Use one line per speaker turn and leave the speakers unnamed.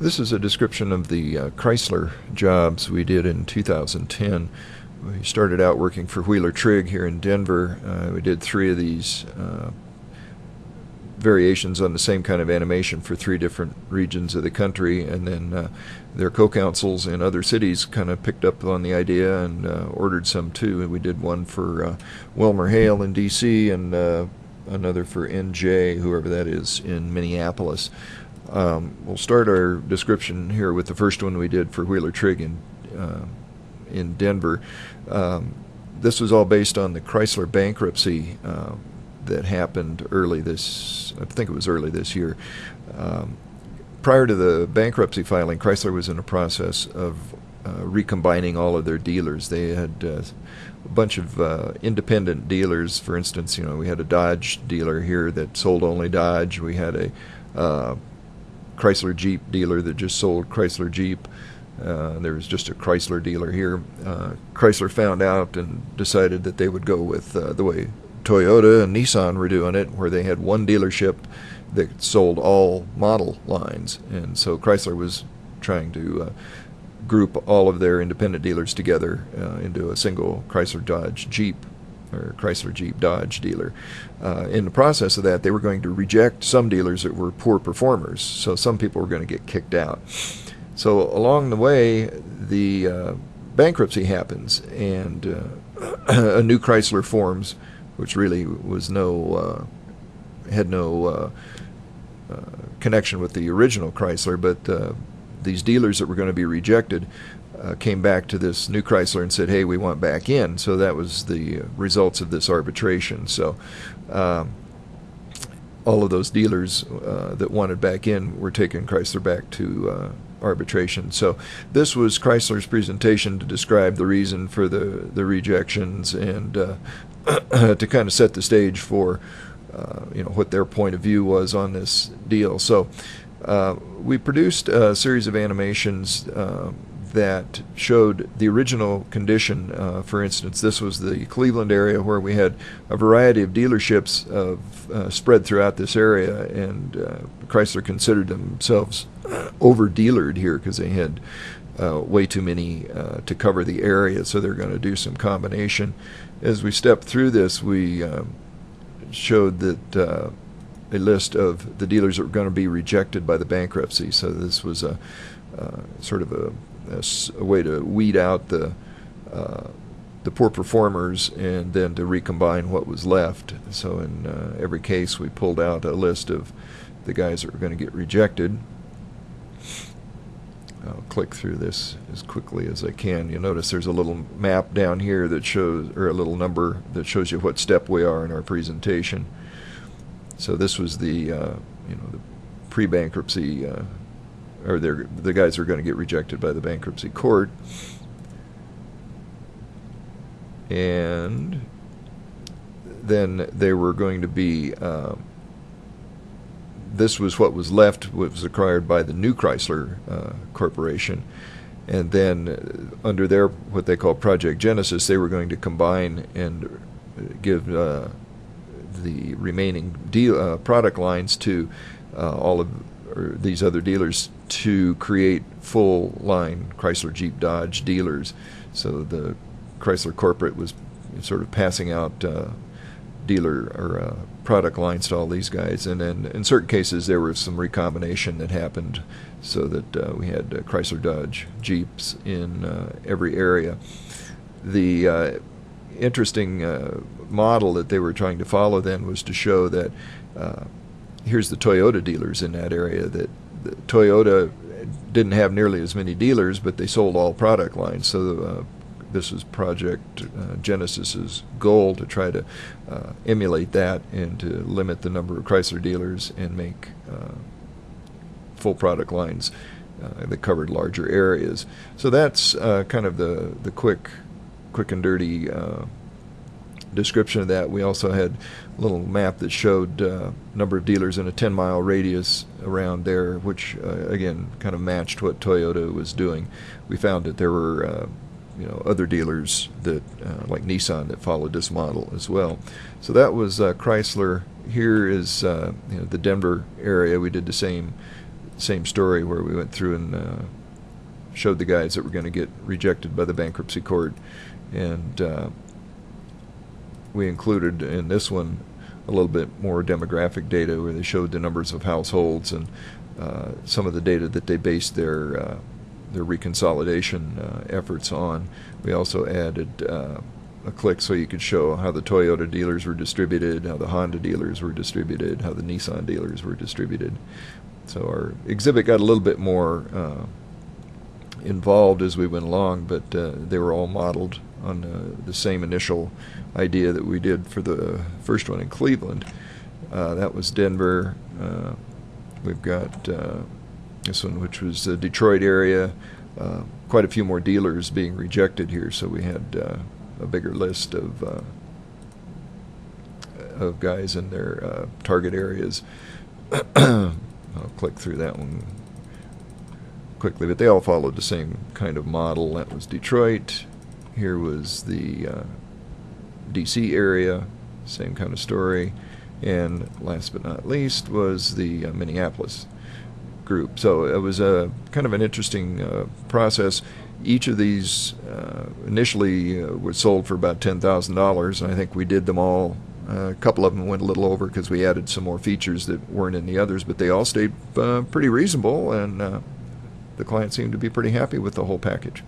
This is a description of the Chrysler Jobs we did in 2010. We started out working for Wheeler Trigg here in Denver. We did 3 of these variations on the same kind of animation for 3 different regions of the country, and then their co-counsels in other cities kind of picked up on the idea and ordered some too. And we did one for Wilmer Hale in D.C. and another for NJ, whoever that is, in Minneapolis. We'll start our description here with the first one we did for Wheeler Trigg in Denver. This was all based on the Chrysler bankruptcy that happened early this, I think it was early this year. Prior to the bankruptcy filing, Chrysler was in a process of recombining all of their dealers. They had a bunch of independent dealers. For instance, we had a Dodge dealer here that sold only Dodge. We had a Chrysler Jeep dealer that just sold Chrysler Jeep. There was just a Chrysler dealer here. Chrysler found out and decided that they would go with the way Toyota and Nissan were doing it, where they had one dealership that sold all model lines. And so Chrysler was trying to group all of their independent dealers together into a single Chrysler Dodge Jeep, or Chrysler Jeep Dodge dealer. In the process of that, they were going to reject some dealers that were poor performers, so some people were going to get kicked out. So along the way, the bankruptcy happens, and a new Chrysler forms, which really was had no connection with the original Chrysler, but these dealers that were going to be rejected came back to this new Chrysler and said, hey, we want back in. So that was the results of this arbitration. So all of those dealers that wanted back in were taking Chrysler back to arbitration. So this was Chrysler's presentation to describe the reason for the rejections and to kind of set the stage for what their point of view was on this deal. So we produced a series of animations that showed the original condition. For instance, this was the Cleveland area where we had a variety of dealerships spread throughout this area, and Chrysler considered themselves over-dealered here because they had way too many to cover the area, so they're going to do some combination. As we stepped through this, we showed that a list of the dealers that were going to be rejected by the bankruptcy. So this was a sort of a way to weed out the poor performers and then to recombine what was left. So in every case, we pulled out a list of the guys that were going to get rejected. I'll click through this as quickly as I can. You'll notice there's a little map down here that shows, or a little number that shows you what step we are in our presentation. So this was the the pre-bankruptcy, or the guys who are going to get rejected by the bankruptcy court. And then they were going to be, this was what was left, what was acquired by the new Chrysler Corporation. And then under their, what they call Project Genesis, they were going to combine and give the remaining product lines to all of these other dealers to create full line Chrysler Jeep Dodge dealers. So the Chrysler corporate was sort of passing out dealer or product lines to all these guys, and then in certain cases there was some recombination that happened so that we had Chrysler Dodge Jeeps in every area. The interesting model that they were trying to follow then was to show that here's the Toyota dealers in that area, that Toyota didn't have nearly as many dealers, but they sold all product lines. So this was Project Genesis's goal, to try to emulate that and to limit the number of Chrysler dealers and make full product lines that covered larger areas. So that's kind of the quick and dirty description of that. We also had a little map that showed number of dealers in a 10-mile radius around there, which again kind of matched what Toyota was doing. We found that there were other dealers that like Nissan that followed this model as well. So that was Chrysler. Here is the Denver area. We did the same same story where we went through and showed the guys that were going to get rejected by the bankruptcy court, and we included in this one a little bit more demographic data where they showed the numbers of households and some of the data that they based their reconsolidation efforts on. We also added a click so you could show how the Toyota dealers were distributed, how the Honda dealers were distributed, how the Nissan dealers were distributed. So our exhibit got a little bit more involved as we went along, but they were all modeled on the same initial idea that we did for the first one in Cleveland. That was Denver. We've got this one, which was the Detroit area. Quite a few more dealers being rejected here, so we had a bigger list of guys in their target areas. I'll click through that one quickly, but they all followed the same kind of model. That was Detroit. Here was the DC area, same kind of story. And last but not least was the Minneapolis group. So it was a kind of an interesting process. Each of these initially was sold for about $10,000, and I think we did them all. A couple of them went a little over because we added some more features that weren't in the others, but they all stayed pretty reasonable, and the client seemed to be pretty happy with the whole package.